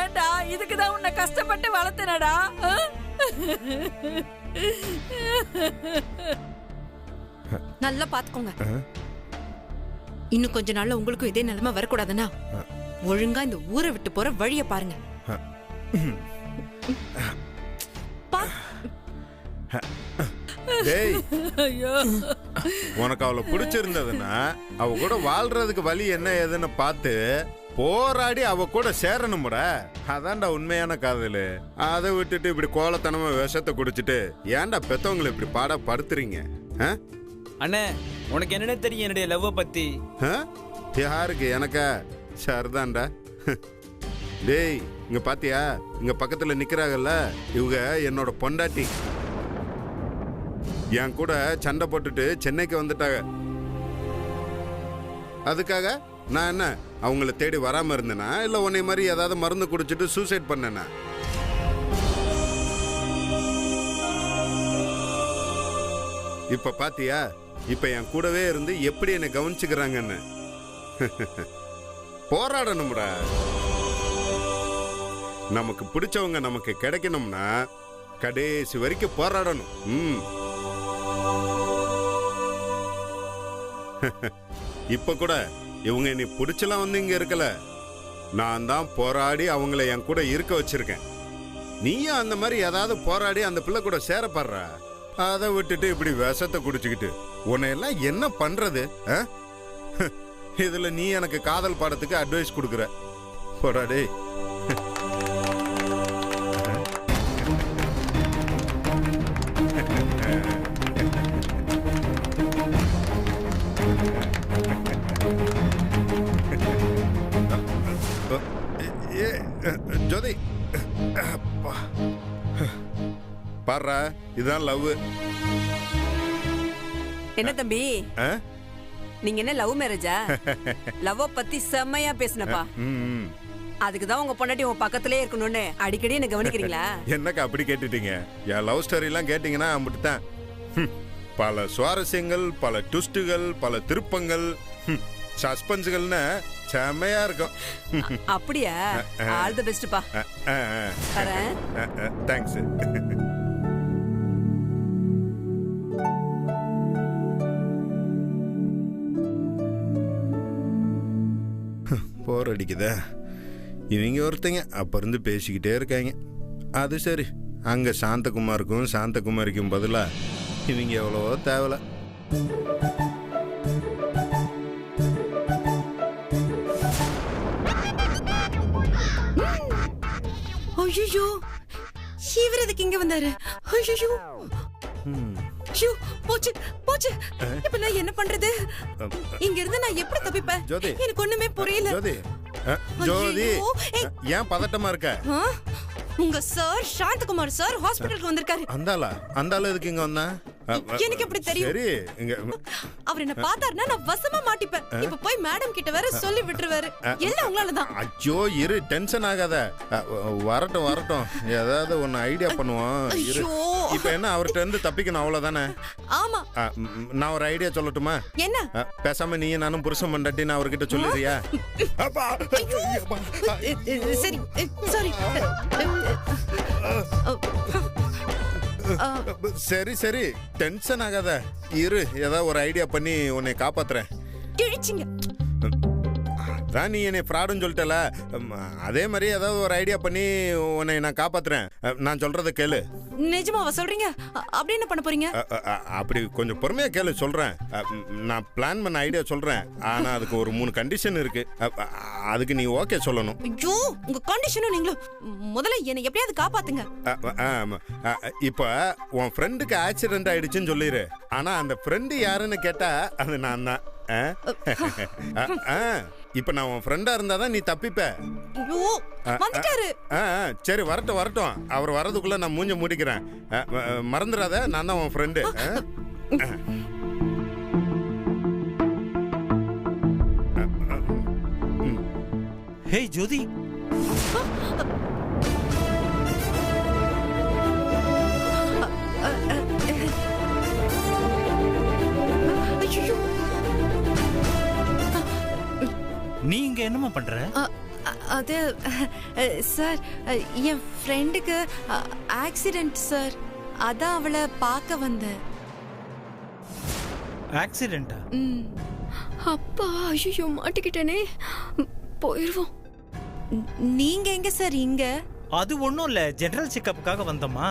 ஏண்டா இதுக்குதான் உன்னை கஷ்டப்பட்டு வளர்த்தனடா. நல்லா பாத்துக்கோங்க. இன்னும் கொஞ்ச நாள்ல உங்களுக்கும் இதே நிலைமை வரக்கூடாதுன்னா ஒழுங்கா இந்த ஊரை விட்டு போற வழிய பாருங்க. உனக்கு அவளை பிடிச்சிருந்ததுன்னா அவ கூட வாழ்றதுக்கு வழி என்ன ஏதுன்னு பார்த்து போராடி அவ கூட சேரணும்ட. அதான்டா உண்மையான காதலு. அதை விட்டுட்டு இப்படி கோலத்தனமா விஷத்தை குடிச்சிட்டு ஏன்டா பெத்தவங்களை இப்படி பாட படுத்துறீங்க? அண்ணே, உனக்கு என்னன்னு தெரியும் என்னுடைய லவ் பத்தி? யாருக்கு? எனக்கா? சரிதான்டா. டேய், இங்க பாத்தியா, இங்க பக்கத்துல நிக்கிறாங்கல்ல, இவங்க என்னோட பொண்டாட்டி. என் கூட சண்டை போட்டுட்டு சென்னைக்கு வந்துட்டாங்க. அதுக்காக நான் என்ன அவங்கள தேடி வராம இருந்தேனா, இல்ல உன்னை மாதிரி ஏதாவது மருந்து குடிச்சிட்டு சூசைட் பண்ணேனா? இப்ப பாத்தியா, இப்ப என் கூடவே இருந்து எப்படி என்னை கவனிச்சுக்கிறாங்கன்னு. போராடணும்டா. நமக்கு பிடிச்சவங்க நமக்கு கிடைக்கணும்னா கடைசி வரைக்கும் போராடணும். இப்ப கூட இவங்க நீ பிடிச்சலாம் வந்து இங்க இருக்கல, நான் தான் போராடி அவங்கள என் கூட இருக்க வச்சிருக்கேன். நீயும் அந்த மாதிரி ஏதாவது போராடி அந்த பிள்ளை கூட சேரப்படுற. அதை விட்டுட்டு இப்படி விஷத்தை குடிச்சுக்கிட்டு உன்னையெல்லாம் என்ன பண்றது? இதுல நீ எனக்கு காதல் பாடத்துக்கு அட்வைஸ் கொடுக்குற. போராடி. ஜோதி பாரு, இதுதான் லவ். என்ன தம்பி, நீங்க என்ன லவ் மேரேஜா? லவ் பத்தி செம்மையா பேசினப்பா. அதுக்குதான் உங்க பொண்டாட்டி உங்க பக்கத்திலே இருக்கணும்னு அடிக்கடி என்ன கவனிக்கிறீங்களா? என்னக்கா அப்படி கேட்டுட்டீங்க? என் லவ் ஸ்டோரி எல்லாம் கேட்டீங்கன்னா அப்படித்தான். பல சுவாரஸ்யங்கள், பல ட்விஸ்டுகள், பல திருப்பங்கள், சஸ்பென்ஸ்கள்னு செம்மையா இருக்கும். அப்படியா? ஆல் தி பெஸ்ட் பா. தேங்க்ஸ். போர் அடிக்குதா? இவங்க ஒருத்தங்க அப்ப இருந்து பேசிக்கிட்டே இருக்காங்க. அது சரி, அங்க சாந்தகுமாருக்கும் சாந்தகுமாரிக்கும் பதிலா இவங்க எவ்வளவோ தேவல. ஐயோ, இவர் எதுக்கு இங்க வந்தாரு? ஐயோ, போச்சு போச்சு. இப்ப நான் என்ன பண்றது? இங்க இருந்து நான் எப்படி தப்பிப்பேன்? எனக்கு ஒண்ணுமே புரியல. ஜோதி, ஜோதி, ஏன் பதட்டமா இருக்க? உங்க சார் சாந்தகுமார் சார் ஹாஸ்பிடலுக்கு வந்திருக்காரு. அந்தால எதுக்கு இங்க வந்தா? எனக்கு எப்படி தெரியும்? சரி, அவர் என்ன பார்த்தாருன்னா நான் வசமா மாட்டிப்பேன். இப்ப போய் மேடம் கிட்ட வேற சொல்லி விட்டுருவாரு. எல்லாம் உங்களாலதான். அச்சோ, இரு, டென்ஷன் ஆகாத. வரட்டும் வரட்டும், ஏதாவது ஒன்னு ஐடியா பண்ணுவோம். இப்ப என்ன, அவர்கிட்ட இருந்து தப்பிக்கணும், அவ்வளவுதானே? ஆமா. நான் ஒரு ஐடியா சொல்லட்டுமா? என்ன? பேசாம நீ நானும் புருஷன் பண்டாட்டி நான் அவர்கிட்ட சொல்லிடுறியா? சரி, சாரி. சரி சரி, டென்ஷன் ஆகாத. இரு, ஏதாவது ஒரு ஐடியா பண்ணி உன்னை காப்பாத்துறேன். கிழிச்சிங்க. அதான் நீ என்னை ஃப்ராடுன்னு சொல்லிட்டல, அதே மாதிரி ஏதாவது ஒரு ஐடியா பண்ணி உன்னை நான் காப்பாத்துறேன். நான் சொல்றத கேளு. நிஜமாவா சொல்றீங்க? அப்படி என்ன பண்ண போறீங்க? அப்படி கொஞ்சம் பொறுமையா கேளு, சொல்றேன். நான் பிளான் பண்ண ஐடியா சொல்றேன். ஆனா அதுக்கு ஒரு 3 கண்டிஷன் இருக்கு. அதுக்கு நீ ஓகே சொல்லணும். ஐயோ, உங்க கண்டிஷனும் நீங்களும் முதல்ல என்னை எப்படியாவது காப்பாத்துங்க. இப்ப உன் ஃப்ரெண்டுக்கு ஆக்சிடென்ட் ஆயிடுச்சுன்னு சொல்லிரு. ஆனா அந்த ஃப்ரெண்டு யாருன்னு கேட்டா அது நான் தான். இப்ப நான் உன் ஃப்ரெண்டா இருந்தாதான் நீ தப்பிப்ப. சரி, வரட்டும் வரட்டும். அவர் வரதுக்குள்ள நான் மூஞ்ச மூடிக்கிறேன். மறந்துடாத, நான் தான் உன் ஃப்ரெண்டு. ஹே ஜோதி, நீ இங்க என்னமா பண்ற? அது சார் என் ஃப்ரெண்டுக்கு ஆக்சிடென்ட் சார், அதான் அவளை பார்க்க வந்தேன். ஆக்சிடென்ட்டா? அப்பா ஐயோ மாட்டிக்கிட்டேனே, போயிடுவோம். நீங்க எங்க சார் இங்க? அது ஒன்றும் இல்லை, ஜெனரல் செக்கப்புக்காக வந்தோமா.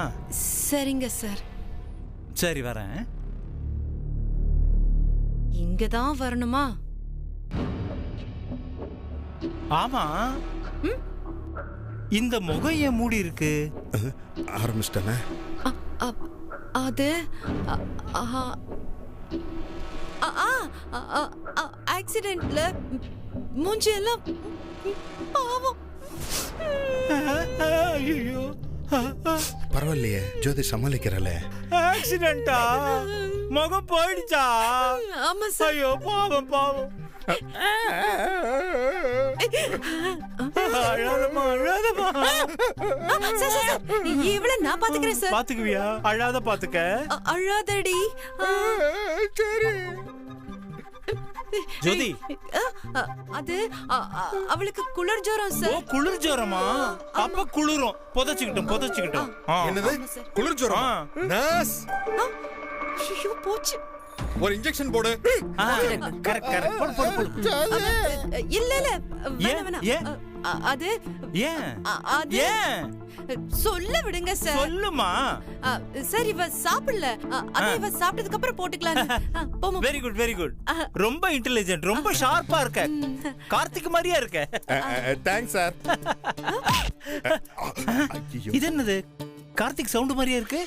சரிங்க சார். சரி வரேன். இங்க தான் வரணுமா? ஆமா, இந்த முகம் ஏன் மூடி இருக்கு? ஆரம்பிச்சிட்டேனே. அது ஆக்சிடென்ட்ல மூஞ்சியெல்லாம் பாவம். ஐயோ, பரவாயில்லையே, ஜோதி சமாளிக்கிறல. ஆக்சிடென்ட்டா? முகம் போயிடுச்சா? ஆமா சார். ஐயோ பாவம் பாவம். அழாதமா அழாதமா. இவள நான் பாத்துக்கிறேன் சார். பாத்துக்குவியா? அழாத பாத்துக்க. அழாதடி. சரி ஜோதி, அது அவளுக்கு குளிர் ஜுரம் ஓ சார். குளிர் ஜுரமா? அப்ப குளிரும். புதைச்சுக்கிட்டோம். என்னது குளிர் ஜுரம்? நர்ஸ், ஐயோ போச்சு. ஒரு இன்ஜெக்ஷன் போடு. கரெக்ட். இல்ல ஏன்? வேணாம். அது ஏன்? அது ஏன் சொல்ல விடுங்க சார். சொல்லுமா. சார் இவ சாப்பிடல, அது இவ சாப்பிட்டதுக்கு அப்புறம் போட்டுக்கலாம். போமா. Very good. ரொம்ப இன்டெலிஜென்ட், ரொம்ப ஷார்ப்பா இருக்க. கார்த்திக் மாதிரியா இருக்க. Thanks sir. இது என்னது? கார்த்திக் சவுண்ட் மாதிரியா இருக்கு.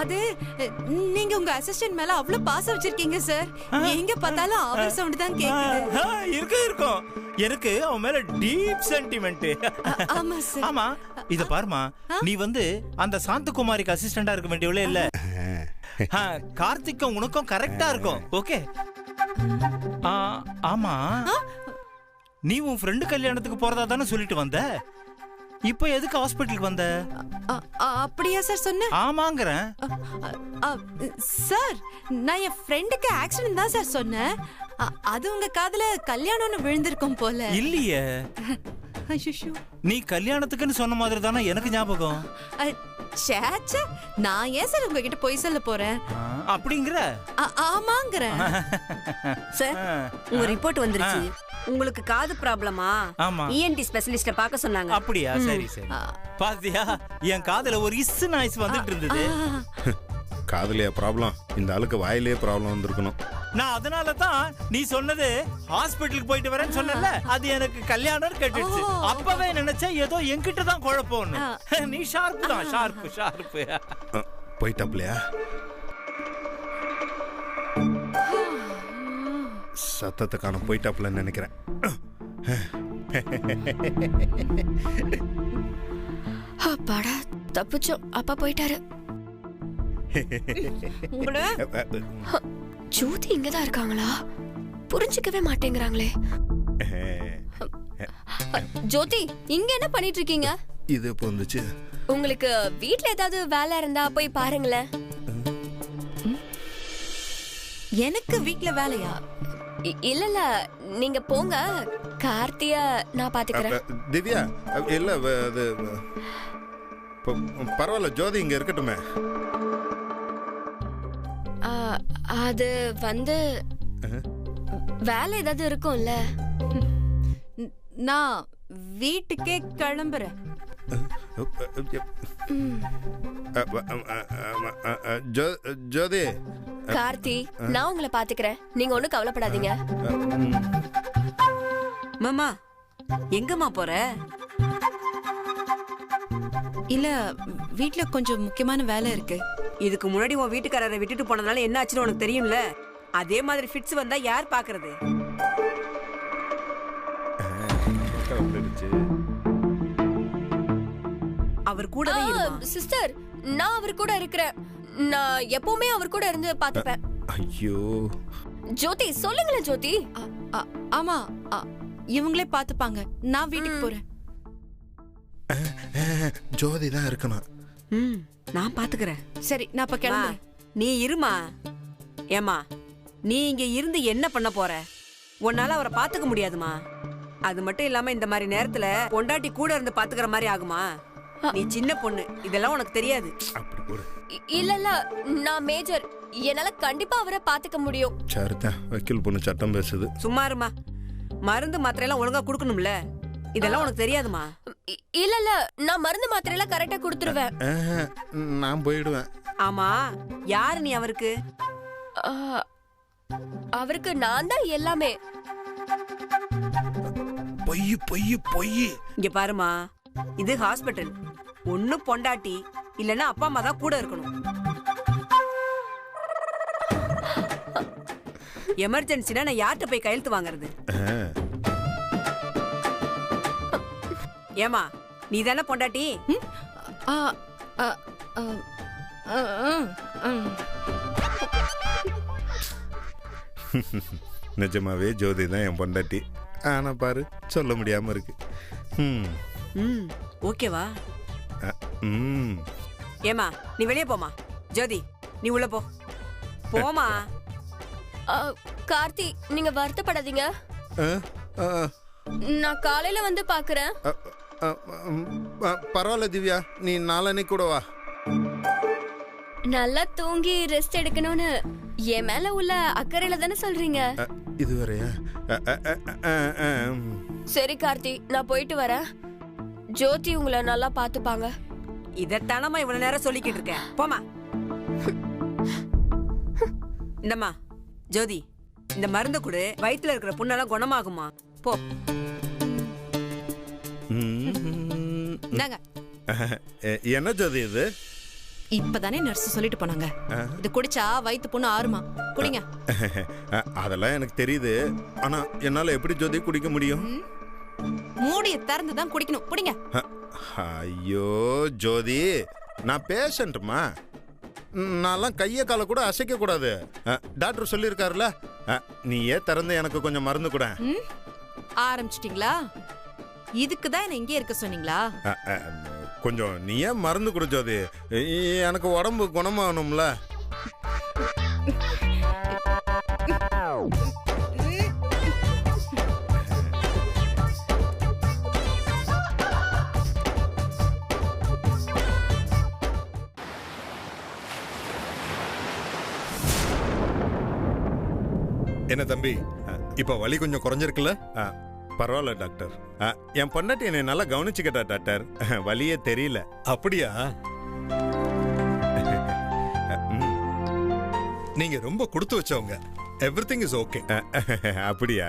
அது நீங்க உங்க அசிஸ்டன்ட் மேல அவ்வளவு பாசம் வச்சிருக்கீங்க சார். எங்க பார்த்தாலும் அவர் சவுண்ட் தான் கேக்குது. இருக்கும். எனக்கு அவன் மேல டீப் சென்டிமெண்ட். ஆமா சார். ஆமா, இத பாருமா, நீ அந்த சாந்தகுமாரிக்கு அசிஸ்டண்டா இருக்க வேண்டியவளே இல்ல. கார்த்திக்கும் உனக்கும் கரெக்டா இருக்கும். ஓகே. ஆமா, நீ உன் ஃப்ரெண்டு கல்யாணத்துக்கு போறதா தானே சொல்லிட்டு வந்த. இப்போ எதுக்கு ஹாஸ்பிட்டலுக்கு வந்த? அப்படியா சார் சொன்ன? ஆமாங்கறேன் சார். நான் என் ஃப்ரெண்டுக்கு ஆக்சிடென்ட் தான் சார் சொன்னேன். அது உங்க காதுல கல்யாணம்னு விழுந்திருக்கும் போல. இல்லையே, நீ கல்யாணத்துக்குன்னு சொன்ன மாதிரி தானே எனக்கு ஞாபகம். சேச்சே, நான் ஏன் சார் உங்ககிட்ட போய் சொல்ல போறேன்? அப்படிங்கற? ஆமாங்கறேன் சார். உங்க ரிப்போர்ட் வந்துருச்சு. உங்களுக்கு காது ப்ராப்ளமா? ஆமா. ENT ஸ்பெஷலிஸ்ட பார்க்க சொன்னாங்க. அப்படியா? சரி. பாத்தியா, என் காதுல ஒரு இஸ் நாய்ஸ் வந்துட்டு இருந்தது. காதுலயே ப்ராப்ளம், இந்த ஆளுக்கு வாயிலே ப்ராப்ளம் வந்திருக்கணும். நான் அதனால தான் நீ சொன்னது ஹாஸ்பிட்டலுக்கு போயிட்டு வரேன்னு சொன்னல, அது எனக்கு கல்யாணம் கேட்டுச்சு. அப்பவே நினைச்சேன் ஏதோ என்கிட்ட தான் குழப்பம்னு. நீ ஷார்ப் தான், ஷார்ப். போயிட்டாப்லையா? சத்தத்தை காண போயிட்டாப்லன்னு நினைக்கிறேன். அப்பாடா தப்பிச்சோம். அப்பா போயிட்டாரு. ஜோதி இங்கதான் இருக்காங்களா? புரிஞ்சுக்கவே மாட்டேங்கிறாங்களே. ஜோதி, இங்க என்ன பண்ணிட்டு இருக்கீங்க? இது வந்துச்சு. உங்களுக்கு வீட்ல ஏதாவது வேலை இருந்தா போய் பாருங்களேன். எனக்கு வீட்ல வேலையா? இல்ல, நீங்க போங்க. கார்த்திய நான் பாத்துக்கிறேன். திவ்யா, இல்ல அது பரவாயில்ல, ஜோதி இங்க இருக்கட்டுமே. அது வேலை ஏதாவது இருக்கும்ல. நான் வீட்டுக்கே கிளம்புறேன். ஜோதி. கார்த்தி, நான் உங்களை பாத்துக்கிறேன். நீங்க ஒண்ணும் கவலைப்படாதீங்க. மாமா, எங்கம்மா போற? இல்ல, வீட்ல கொஞ்சம் முக்கியமான வேலை இருக்கு. இதுக்கு முன்னாடி உன் வீட்டுக்காரரை விட்டுட்டு போனதுனால என்ன ஆச்சுன்னு உனக்கு தெரியும்ல. அதே மாதிரி ஃபிட்ஸ் வந்தா யார் பாக்குறது? அவர் கூடவே இருமா. சிஸ்டர், நான் அவர் கூட இருக்கிறேன். நான் எப்பவுமே அவர் கூட இருந்து பாத்துப்பேன். ஐயோ ஜோதி, சொல்லுங்களேன் ஜோதி. ஆமா, இவங்களே பாத்துப்பாங்க. நான் வீட்டுக்கு போறேன். ஜோதி தான் இருக்கணும். நான் பாத்துக்கிறேன். சரி, நான் இப்ப கிளம்புறேன். நீ இருமா. ஏமா, நீ இங்க இருந்து என்ன பண்ண போற? உன்னால அவரை பாத்துக்க முடியாதுமா. அது மட்டும் இல்லாம இந்த மாதிரி நேரத்துல பொண்டாட்டி கூட இருந்து பாத்துக்கிற மாதிரி ஆகுமா? நீ சின்ன பொண்ணு, இதெல்லாம் உனக்கு தெரியாது. அப்படி போடு. இல்ல நான் மேஜர், என்னால கண்டிப்பா அவரை பாத்துக்க முடியும். சரிதான், வக்கீல் பொண்ணு சட்டம் பேசுது. சும்மா இருமா. மருந்து மாத்திரை எல்லாம் ஒழுங்கா குடுக்கணும்ல, இதெல்லாம் உனக்கு தெரியாதுமா? இல்ல நான் மருந்து மாத்திரை எல்லாம் கரெக்டா கொடுத்துருவேன். நான் போயிடுவேன். ஆமா, யாரு நீ அவருக்கு? அவருக்கு நான் தான் எல்லாமே. பொய் பொய் பொய். இங்க பாருமா, இது ஹாஸ்பிட்டல். ஒண்ணு பொண்டாட்டி இல்லன்னா அப்பா அம்மா தான் கூட இருக்கணும். எமர்ஜென்சினா நான் யார்கிட்ட போய் கையெழுத்து வாங்குறது? ஏமா, நீ தானே பொண்டாட்டி? நிஜமாவே ஜோதி தான் என் பொண்டாட்டி. ஆனா பாரு, சொல்ல முடியாம இருக்கு. ஓகேவா? ஏமா, நீ வெளியே போமா. ஜோதி, நீ உள்ள போ. போமா. கார்த்தி, நீங்க வருத்தப்படாதீங்க. நான் காலையில வந்து பாக்குறேன். பரவாயில்ல திவ்யா, நீ நாளன்னைக்கு கூட வா. நல்லா தூங்கி ரெஸ்ட் எடுக்கணும்னு என் மேல உள்ள அக்கறையில தானே சொல்றீங்க? இதுவரையா? சரி கார்த்தி, நான் போயிட்டு வரேன். ஜோதி உங்களை நல்லா பாத்துப்பாங்க. இதத்தானமா இவ்வளவு நேரம் சொல்லிக்கிட்டு இருக்கேன். போமா. இந்தம்மா ஜோதி, இந்த மருந்து கொடு. வயித்துல இருக்கிற புண்ணெல்லாம் குணமாகுமா? போ. என்ன ஜோதி இது? இப்பதானே நர்ஸ் சொல்லிட்டு போனாங்க, இது குடிச்சா வயித்து புண்ணு ஆறுமா, குடிங்க. அதெல்லாம் எனக்கு தெரியுது. ஆனா என்னால எப்படி ஜோதி குடிக்க முடியும்? மூடிய திறந்து தான் குடிக்கணும், குடிங்க. ஐயோ ஜோதி, நான் பேஷண்ட்மா. நான்லாம் கைய கால கூட அசைக்க கூடாது. டாக்டர் சொல்லியிருக்காருல, நீயே திறந்து எனக்கு கொஞ்சம் மருந்து கூட. ஆரம்பிச்சிட்டீங்களா? இதுக்குதான் என்ன இங்கே இருக்க சொன்னீங்களா? கொஞ்சம் நீயே மருந்து கொடு ஜோதி, எனக்கு உடம்பு குணமாகணும்ல. என்ன தம்பி, இப்ப வலி கொஞ்சம் குறைஞ்சிருக்குல்ல? பரவாயில்ல டாக்டர். என் பொண்டாட்டி என்னை நல்லா கவனிச்சுக்கிட்டா டாக்டர். வலியே தெரியல. அப்படியா? நீங்க ரொம்ப கொடுத்து வச்சவங்க. Everything is okay. அப்படியா?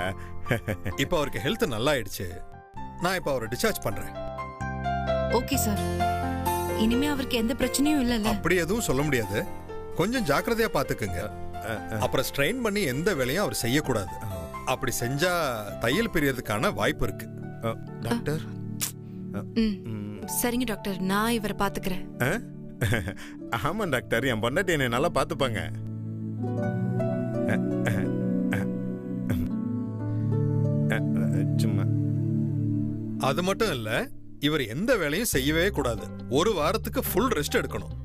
இப்ப அவருக்கு ஹெல்த் நல்லா ஆயிடுச்சு. நான் இப்ப அவரை டிஸ்சார்ஜ் பண்றேன். ஓகே சார், இனிமே அவருக்கு எந்த பிரச்சனையும் இல்லைல்ல? அப்படி எதுவும் சொல்ல முடியாது. கொஞ்சம் ஜாக்கிரதையா பாத்துக்குங்க. அப்புறம் ஸ்ட்ரெயின் பண்ணி எந்த வேலையும் அவர் செய்யக்கூடாது. அப்படி செஞ்சா தையல் பிரியறதுக்கான வாய்ப்பு இருக்கு. டாக்டர். சரிங்க டாக்டர், நான் இவரை பாத்துக்கிறேன். ஆமா டாக்டர், என் பொண்டாட்டி என்னை நல்லா பாத்துப்பாங்க. சும்மா. அது மட்டும் இல்ல, இவர் எந்த வேலையும் செய்யவே கூடாது. ஒரு வாரத்துக்கு ஃபுல் ரெஸ்ட் எடுக்கணும்.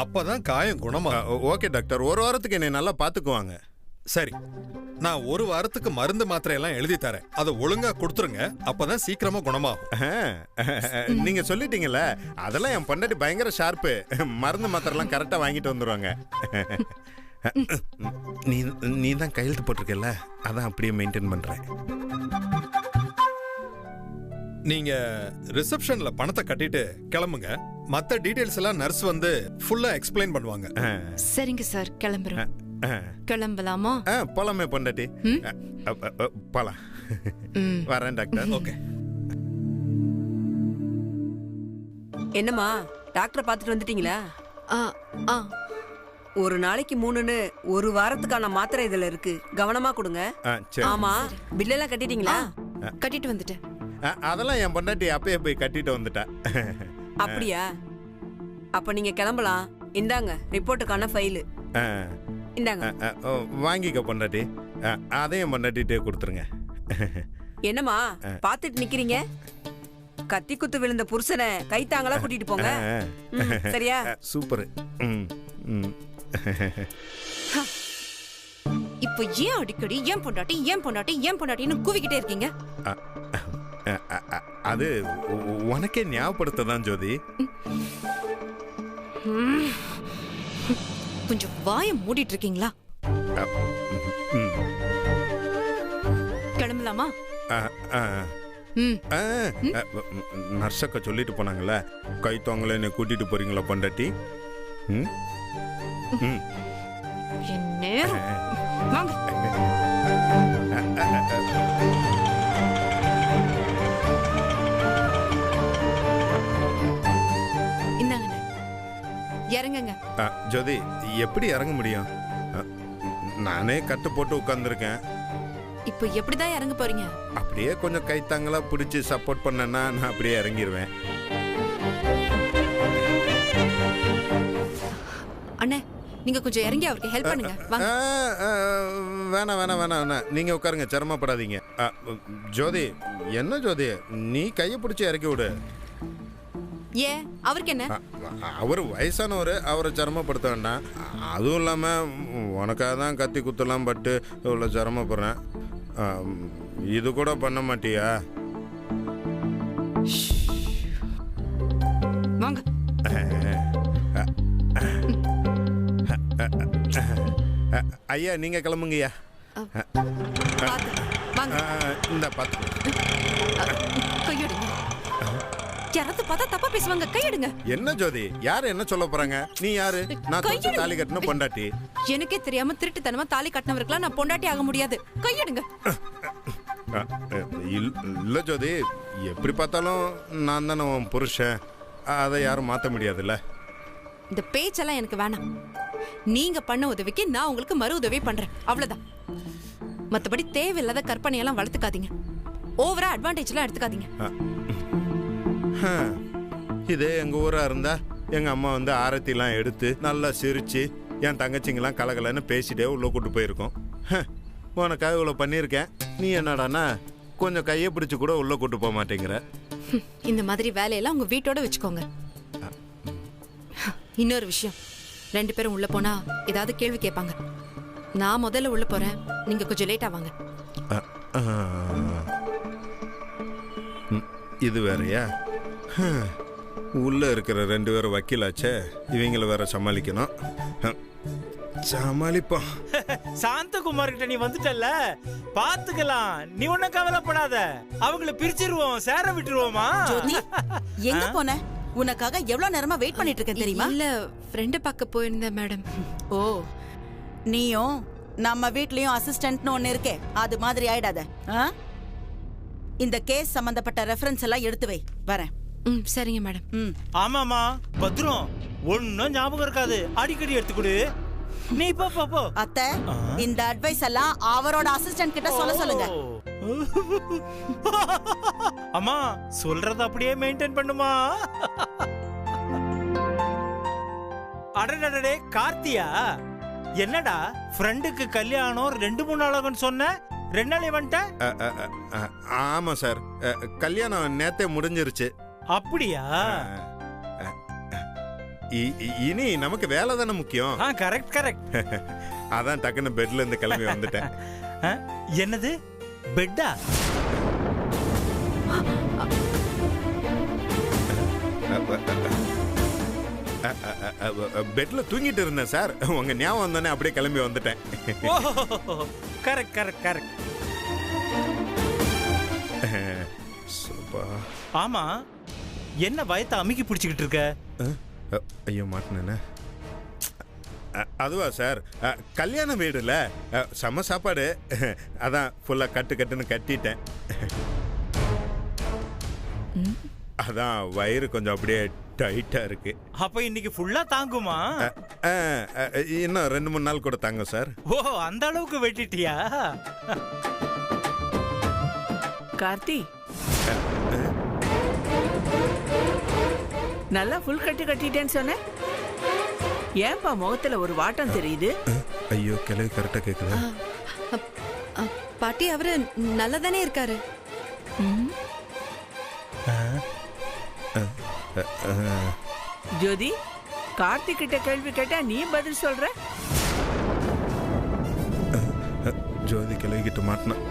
அப்பதான் காயம் குணமா. ஓகே டாக்டர், ஒரு வாரத்துக்கு என்னை நல்லா பாத்துக்குவாங்க. சரி, நான் ஒரு வாரத்துக்கு மருந்து மாத்திரை எல்லாம் எழுதி தரேன். அதை ஒழுங்கா கொடுத்துருங்க, அப்பதான் சீக்கிரமா குணமாகும். நீங்க சொல்லிட்டீங்கல்ல, அதெல்லாம் என் பொண்டாட்டி பயங்கர ஷார்ப்பு. மருந்து மாத்திரை எல்லாம் கரெக்டா வாங்கிட்டு வந்துருவாங்க. நீ தான் கையெழுத்து போட்டிருக்கல, அதான் அப்படியே மெயின்டைன் பண்றேன். நீங்க ரிசப்ஷன்ல பணத்தை கட்டிட்டு கிளம்புங்க. மத்த டீடைல்ஸ் எல்லாம் நர்ஸ் வந்து ஃபுல்லா எக்ஸ்பிளைன் பண்ணுவாங்க. சரிங்க சார், கிளம்புறோம். கிளம்பலாமா? போலாமே பொண்டாட்டி, போலாம். வரேன் டாக்டர். ஓகே. என்னம்மா, டாக்டரை பார்த்துட்டு வந்துட்டீங்களா? ஒரு நாளைக்கு 3ன்னு ஒரு வாரத்துக்கான மாத்திரை இதுல இருக்கு, கவனமா கொடுங்க. ஆமா, பில்லெல்லாம் கட்டிட்டீங்களா? கட்டிட்டு வந்துட்டேன். அதெல்லாம் என் பொண்டாட்டி அப்பயே போய் கட்டிட்டு வந்துட்டா. அப்படியா? அப்ப நீங்க கிளம்பலாம். இந்தாங்க ரிப்போர்ட்டுக்கான ஃபைலு. இந்தாங்க, வாங்கிக்க பொண்டாட்டி. அதையும் பொண்டாட்டிட்டே கொடுத்துருங்க. என்னம்மா பாத்துட்டு நிக்கிறீங்க? கத்தி குத்து விழுந்த புருஷனை கைத்தாங்களா கூட்டிட்டு போங்க. சரியா? சூப்பர். இப்போ ஏன் அடிக்கடி ஏன் பொண்டாட்டி ஏன் பொண்டாட்டி ஏன் பொண்டாட்டின்னு கூவிக்கிட்டே இருக்கீங்க? அது உனக்கே ஞாபகப்படுத்ததான் ஜோதி. கொஞ்சம் வாயை மூடிட்டு இருக்கீங்களா? கிளம்பலாமா? நர்ஸக்க சொல்லிட்டு போனாங்கல்ல, கை தோங்கல என்ன கூட்டிட்டு போறீங்களா பொண்டாட்டி? நேரம் வாங்க. இந்தாங்க இறங்குங்க. ஜோதி, எப்படி இறங்க முடியும்? நானே கட்டு போட்டு உட்கார்ந்துருக்கேன். இப்போ எப்படிதான் இறங்க போறீங்க? அப்படியே கொஞ்சம் கைத்தாங்களா பிடிச்சி சப்போர்ட் பண்ணேன்னா நான் அப்படியே இறங்கிடுவேன். அண்ணே, நீங்க கொஞ்சம் இறங்கி அவருக்கு ஹெல்ப் பண்ணுங்க. வாங்க. வேணாம் வேணாம் வேணாம், நீங்க உட்காருங்க, சிரமப்படாதீங்க. ஜோதி, என்ன ஜோதி, நீ கையை பிடிச்சி இறக்கி விடு. ஏன் அவருக்கு என்ன? அவர் வயசானவர், அவரை சிரமப்படுத்த வேண்டாம். அதுவும் இல்லாம உனக்காக தான் கத்தி குத்தலாம் பட்டு இவ்வளோ சிரமப்படுறேன். இது கூட பண்ண மாட்டியா? வாங்க. ஐயா, நீங்க கிளம்புங்கய்யா. இந்த பார்த்து கையெடுங்க. யாராவது பார்த்தா தப்பா பேசுவாங்க. கையெடுங்க. என்ன ஜோதி, யாரு என்ன சொல்ல போறாங்க? நீ யாரு? நான் கொஞ்சம் தாலி கட்டின பொண்டாட்டி. எனக்கே தெரியாம திருட்டுத்தனமா தாலி கட்டினவருக்குலாம் நான் பொண்டாட்டி ஆக முடியாது. கையெடுங்க. இல்ல ஜோதி, எப்படி பார்த்தாலும் நான் தானே உன் புருஷன், அதை யாரும் மாத்த முடியாதுல்ல. இந்த பேச்செல்லாம் எனக்கு வேணாம். நீங்க பண்ண உதவிக்கு நான் உங்களுக்கு மறு உதவி பண்றேன், அவ்வளவுதான். மத்தபடி தேவையில்லாத கற்பனையெல்லாம் வளர்த்துக்காதீங்க. ஓவரா அட்வான்டேஜ் எல்லாம் எடுத்துக்காதீங்க. இதே எங்க ஊரா இருந்தா எங்க அம்மா வந்து ஆரத்திலாம் எடுத்து நல்லா சிரிச்சு என் தங்கச்சிங்கெல்லாம் கலகலன்னு பேசிட்டே உள்ள கூட்டு போயிருக்கோம். உனக்காக இவ்வளோ பண்ணியிருக்கேன், நீ என்னடானா கொஞ்சம் கையை பிடிச்சி கூட உள்ள கூட்டு போக மாட்டேங்கிற. இந்த மாதிரி வேலையெல்லாம் உங்க வீட்டோட வச்சுக்கோங்க. இன்னொரு விஷயம், 2 பேரும் உள்ள போனா ஏதாவது கேள்வி கேட்பாங்க. நான் முதல்ல உள்ள போறேன், நீங்க கொஞ்சம் லேட்டா வாங்க. இது வேறயா? உள்ள இருக்கிற 2 பேரும் வக்கீலாச்சே, இவங்கள வேற சமாளிக்கணும். சமாளிப்போம். சாந்தகுமார் கிட்ட நீ வந்துட்டல்ல, பாத்துக்கலாம். நீ ஒன்னும் கவலைப்படாத, அவங்கள பிரிச்சிருவோம், சேர விட்டுருவோமா? ஜோதி, எங்க போன? உனக்காக எவ்வளவு நேரமா வெயிட் பண்ணிட்டு இருக்கேன் தெரியுமா? இல்ல, ஃப்ரெண்ட பார்க்க போயிருந்தேன் மேடம். ஓ, நீயும் நம்ம வீட்லயும் அசிஸ்டன்ட்னு ஒண்ணு இருக்கே, அது மாதிரி ஆயிடாத. இந்த கேஸ் சம்பந்தப்பட்ட ரெஃபரன்ஸ் எல்லாம் எடுத்து வை, வரேன். சரிங்க மேடம். ஆமாமா, பத்ரம் ஒன்னும் ஞாபகம் இருக்காது, அடிக்கடி எடுத்துக்கொடு. நீ போ. அத்தை, இந்த அட்வைஸ் எல்லாம் அவரோட அசிஸ்டன்ட் கிட்ட சொல்லுங்க. அம்மா சொல்றத அப்படியே மெயின்டைன் பண்ணுமா? அடடடே, கார்த்தியா, என்னடா ஃப்ரெண்டுக்கு கல்யாணம் 2-3 நாளாகன்னு சொன்ன, 2 நாளே வந்துட்ட? ஆமா சார், கல்யாணம் நேத்தே முடிஞ்சிருச்சு. அப்படியா? இனி நமக்கு வேலை தானே முக்கியம். கரெக்ட். அதான் டக்குன்னு பெட்ல இருந்து கிளம்பி வந்துட்டேன். என்னது பெட்டா? பெட்ல தூங்கிட்டு இருந்தேன் சார், உங்க ஞாபகம் வந்தானே அப்படியே கிளம்பி வந்துட்டேன். கரெக்ட். ஆமா, என்ன பயத்தை அமுக்கி பிடிச்சுக்கிட்டு இருக்க? ஐயோ, மாட்டினேன்னு. அதுவா சார், கல்யாண வீடுல செம சாப்பாடு, அதான் ஃபுல்லா கட்டுன்னு கட்டிட்டேன். அதான் வயிறு கொஞ்சம் அப்படியே டைட்டா இருக்கு. அப்ப இன்னைக்கு ஃபுல்லா தாங்குமா? இன்னும் 2-3 நாள் கூட தாங்க சார். ஓ, அந்த அளவுக்கு வெட்டிட்டியா? கார்த்தி, நல்லா ஃபுல் கட்டிட்டேன்னு சொன்ன, ஏன்பா முகத்துல ஒரு வாட்டம் தெரியுது? ஐயோ, கிளவி கரெக்டா கேக்குது. பாட்டி, அவரு நல்லதானே இருக்காரு. ஜோதி, கார்த்திக் கிட்ட கேள்வி கேட்டா நீ பதில் சொல்ற? கிட்ட மாட்டினேன்.